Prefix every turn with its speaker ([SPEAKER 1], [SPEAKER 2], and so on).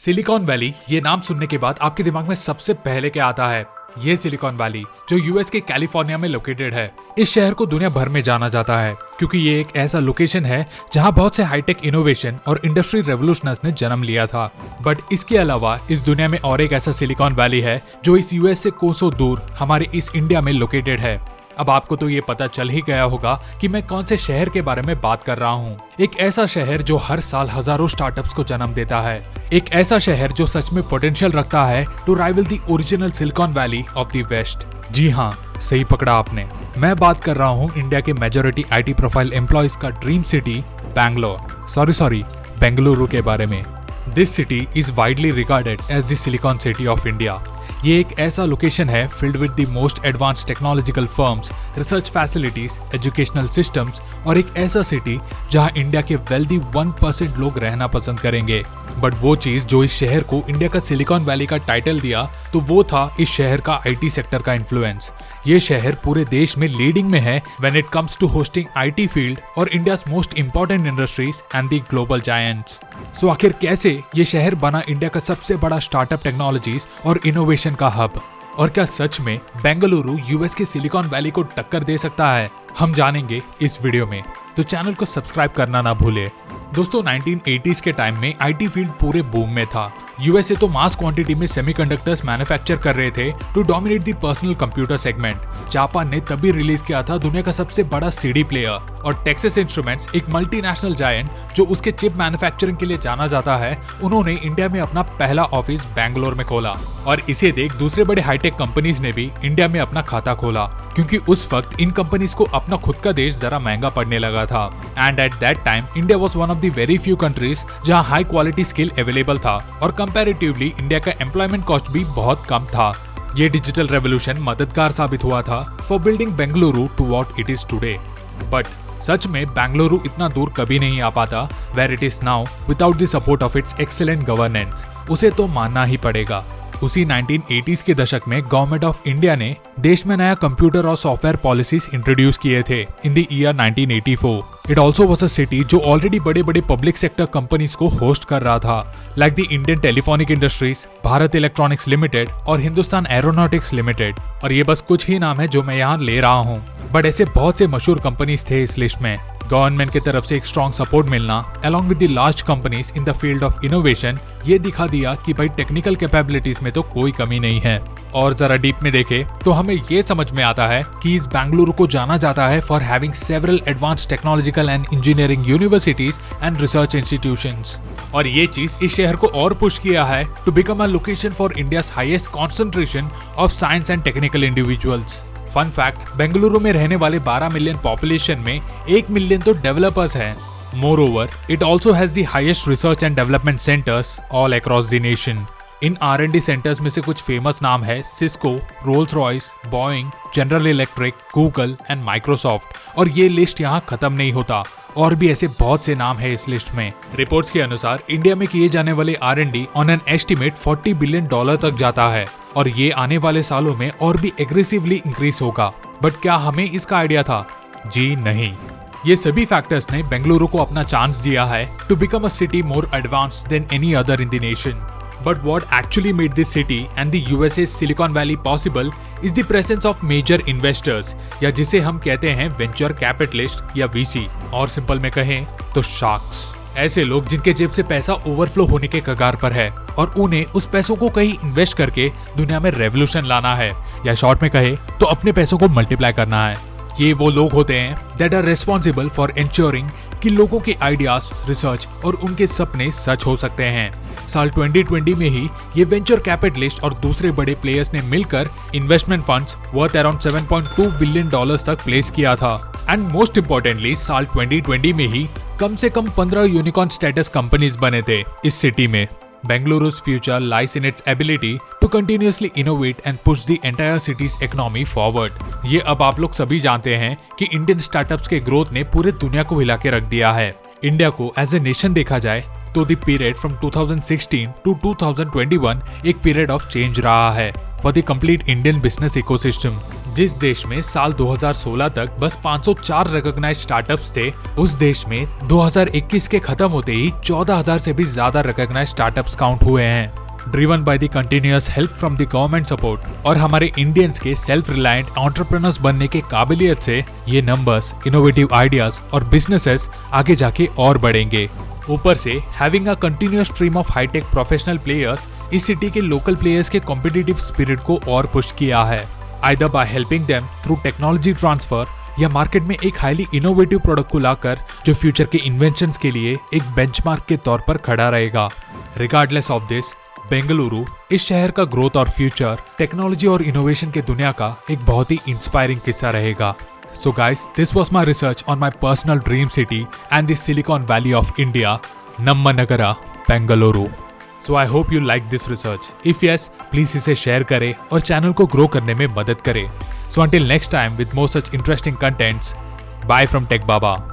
[SPEAKER 1] Silicon valley ये नाम सुनने के बाद आपके दिमाग में सबसे पहले क्या आता है? ये सिलिकॉन वैली जो यूएस के कैलिफोर्निया में लोकेटेड है। इस शहर को दुनिया भर में जाना जाता है क्योंकि ये एक ऐसा लोकेशन है जहां बहुत से हाईटेक इनोवेशन और इंडस्ट्री रेवोल्यूशनर्स ने जन्म लिया था। बट इसके अलावा इस दुनिया में और एक ऐसा सिलिकॉन वैली है जो इस यूएस से कोसों दूर हमारे इस इंडिया में लोकेटेड है। अब आपको तो ये पता चल ही गया होगा कि मैं कौन से शहर के बारे में बात कर रहा हूँ। एक ऐसा शहर जो हर साल हजारों स्टार्टअप्स को जन्म देता है। एक ऐसा शहर जो सच में पोटेंशियल रखता है to rival the original Silicon Valley of the West. जी हाँ, सही पकड़ा आपने। मैं बात कर रहा हूँ इंडिया के मेजॉरिटी आईटी प्रोफाइल एम्प्लॉयज का ड्रीम सिटी बेंगलुरु के बारे में। This city is widely regarded as the silicon city of India. ये एक ऐसा लोकेशन है filled with the most advanced technological firms, research facilities, educational systems और एक ऐसा सिटी जहां इंडिया के वेल्दी 1% लोग रहना पसंद करेंगे। बट वो चीज जो इस शहर को इंडिया का सिलिकॉन वैली का टाइटल दिया तो वो था इस शहर का आईटी सेक्टर का इन्फ्लुएंस। ये शहर पूरे देश में लीडिंग में है when it comes to hosting IT field और India's most important industries and the global giants. So आखिर कैसे ये शहर बना इंडिया का सबसे बड़ा स्टार्टअप टेक्नोलॉजीज और इनोवेशन का हब? और क्या सच में बेंगलुरु यूएस के सिलिकॉन वैली को टक्कर दे सकता है? हम जानेंगे इस वीडियो में, तो चैनल को सब्सक्राइब करना ना भूले। दोस्तों 1980s के टाइम में आईटी फील्ड पूरे बूम में था। यूएसए तो मास क्वांटिटी में सेमीकंडक्टर्स मैन्युफैक्चर कर रहे थे to dominate the personal computer segment. Japan ने तभी रिलीज किया था दुनिया का सबसे बड़ा सीडी प्लेयर, और टेक्सास इंस्ट्रूमेंट्स एक मल्टीनेशनल जायंट जो उसके चिप मैन्युफैक्चरिंग के लिए जाना जाता है, उन्होंने इंडिया में अपना पहला ऑफिस बैंगलोर में खोला। और इसे देख दूसरे बड़े हाईटेक कंपनीज ने भी इंडिया में अपना खाता खोला क्योंकि उस वक्त इन कंपनीज को अपना खुद का देश जरा महंगा पड़ने लगा था। And at that time India was one of the very few countries जहां हाई क्वालिटी स्किल अवेलेबल था और कंपैरेटिवली इंडिया का एम्प्लॉयमेंट कॉस्ट भी बहुत कम था। ये डिजिटल रेवोल्यूशन मददगार साबित हुआ था for building Bengaluru to what it is today. But सच में बेंगलुरु इतना दूर कभी नहीं आ पाता where it is now without the support of its excellent governance. उसे तो मानना ही पड़ेगा। उसी 1980s के दशक में गवर्नमेंट ऑफ इंडिया ने देश में नया कंप्यूटर और सॉफ्टवेयर पॉलिसीज इंट्रोड्यूस किए थे in the year 1984। It also was a city जो ऑलरेडी बड़े बड़े पब्लिक सेक्टर कंपनीज को होस्ट कर रहा था, like the Indian telephonic industries, Bharat electronics limited और हिंदुस्तान एरोनॉटिक्स लिमिटेड। और ये बस कुछ ही नाम है जो मैं यहाँ ले रहा हूँ, बट ऐसे बहुत से मशहूर कंपनीज थे इस लिस्ट में। गवर्नमेंट की तरफ से एक स्ट्रॉन्ग सपोर्ट मिलना along with the large companies in the field of innovation ये दिखा दिया कि भाई टेक्निकल कैपेबिलिटीज में तो कोई कमी नहीं है। और जरा डीप में देखे तो हमें ये समझ में आता है कि इस बेंगलुरु को जाना जाता है for having several advanced technological and engineering universities and research institutions. और ये चीज इस शहर को और पुश किया है to become a location for India's highest concentration of science and technical individuals. Fun fact, Bengaluru में रहने वाले 12 मिलियन पॉपुलेशन में 1 मिलियन तो डेवलपर्स हैं। Moreover, it also has the highest research and development centres all across the nation. In R&D centres में से कुछ famous नाम है Cisco, Rolls Royce, Boeing, general electric, Google and Microsoft. और ये लिस्ट यहाँ खत्म नहीं होता, और भी ऐसे बहुत से नाम है इस लिस्ट में। रिपोर्ट्स के अनुसार इंडिया में किए जाने वाले R&D on an estimate $40 billion तक जाता है, और ये आने वाले सालों में और भी एग्रेसिवली इंक्रीज होगा। बट क्या हमें इसका आइडिया था? जी नहीं। ये सभी फैक्टर्स ने बेंगलुरु को अपना चांस दिया है to become a city more advanced than any other in the nation. But what actually made this city and the USA's Silicon Valley possible is the presence of major investors, या जिसे हम कहते हैं venture capitalist या VC, और simple में कहें तो शार्क्स। ऐसे लोग जिनके जेब से पैसा ओवरफ्लो होने के कगार पर है और उन्हें उस पैसों को कहीं इन्वेस्ट करके दुनिया में रेवोल्यूशन लाना है, या शॉर्ट में कहे तो अपने पैसों को मल्टीप्लाई करना है। ये वो लोग होते हैं that are responsible for ensuring कि लोगों के आइडियाज, रिसर्च और उनके सपने सच हो सकते हैं। साल 2020 में ही ये वेंचर कैपिटलिस्ट और दूसरे बड़े प्लेयर्स ने मिलकर investment funds worth around $7.2 billion तक प्लेस किया था। एंड मोस्ट इम्पोर्टेंटली साल 2020 में ही कम से कम 15 यूनिकॉर्न स्टेटस कंपनीज बने थे इस सिटी में। Bengaluru's future lies in its ability to continuously innovate and push the entire city's economy forward. ये अब आप लोग सभी जानते हैं कि इंडियन स्टार्टअप्स के ग्रोथ ने पूरे दुनिया को हिला के रख दिया है। इंडिया को एज ए नेशन देखा जाए तो द पीरियड फ्रॉम 2016 टू 2021 एक पीरियड ऑफ चेंज रहा है for the complete Indian business ecosystem. जिस देश में साल 2016 तक बस 504 रिकॉग्नाइज्ड स्टार्टअप्स थे, उस देश में 2021 के खत्म होते ही 14,000 से भी ज्यादा रिकॉग्नाइज्ड स्टार्टअप्स काउंट हुए हैं। Driven by the continuous help from the government support और हमारे इंडियंस के सेल्फ रिलायंट एंटरप्रेन्योर्स बनने के काबिलियत से ये नंबर्स, इनोवेटिव आइडियाज और बिजनेसेस आगे जाके और बढ़ेंगे। ऊपर से having a continuous stream of hi tech professional players इस सिटी के लोकल प्लेयर्स के कॉम्पिटिटिव स्पिरिट को और पुश किया है, either by helping them through technology transfer या मार्केट में एक हाईली इनोवेटिव प्रोडक्ट को लाकर जो फ्यूचर के इन्वेंशंस के लिए एक बेंचमार्क के तौर पर खड़ा रहेगा। रिगार्डलेस ऑफ दिस, बेंगलुरु इस शहर का ग्रोथ और फ्यूचर टेक्नोलॉजी और इनोवेशन के दुनिया का एक बहुत ही इंस्पायरिंग किस्सा रहेगा। So guys, this was my research on my personal dream city and the Silicon Valley of India, Nammanagara, Bengaluru. So I hope you like this research. If yes, please इसे share करें और channel को grow करने में मदद करें। So until next time with more such interesting contents, bye from Tech Baba.